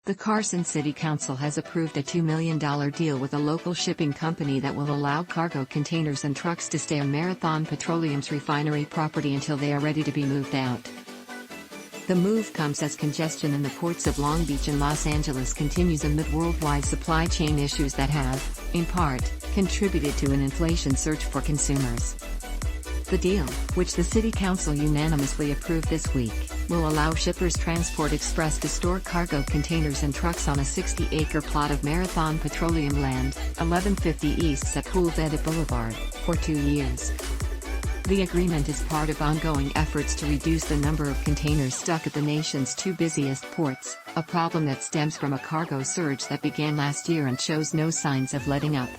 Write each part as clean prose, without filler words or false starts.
The Carson City Council has approved a $2 million deal with a local shipping company that will allow cargo containers and trucks to stay on Marathon Petroleum's refinery property until they are ready to be moved out. The move comes as congestion in the ports of Long Beach and Los Angeles continues amid worldwide supply chain issues that have, in part, contributed to an inflation surge for consumers. The deal, which the City Council unanimously approved this week, will allow Shippers Transport Express to store cargo containers and trucks on a 60-acre plot of Marathon Petroleum land, 1150 East Sepulveda Blvd, for 2 years. The agreement is part of ongoing efforts to reduce the number of containers stuck at the nation's 2 busiest ports, a problem that stems from a cargo surge that began last year and shows no signs of letting up.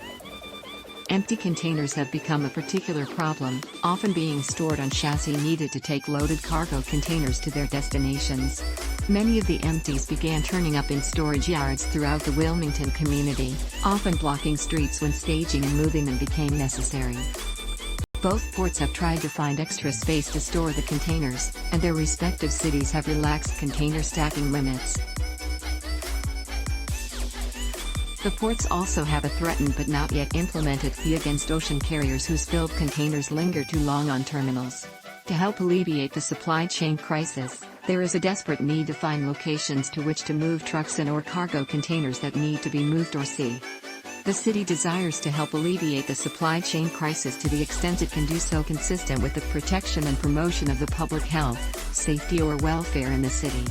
Empty containers have become a particular problem, often being stored on chassis needed to take loaded cargo containers to their destinations. Many of the empties began turning up in storage yards throughout the Wilmington community, often blocking streets when staging and moving them became necessary. Both ports have tried to find extra space to store the containers, and their respective cities have relaxed container stacking limits. The ports also have a threatened but not yet implemented fee against ocean carriers whose filled containers linger too long on terminals. To help alleviate the supply chain crisis, there is a desperate need to find locations to which to move trucks and/or cargo containers that need to be moved or see. The city desires to help alleviate the supply chain crisis to the extent it can do so consistent with the protection and promotion of the public health, safety or welfare in the city.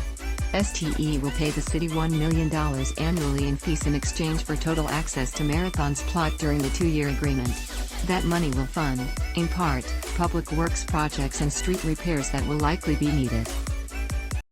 STE will pay the city $1 million annually in fees in exchange for total access to Marathon's plot during the 2-year agreement. That money will fund, in part, public works projects and street repairs that will likely be needed.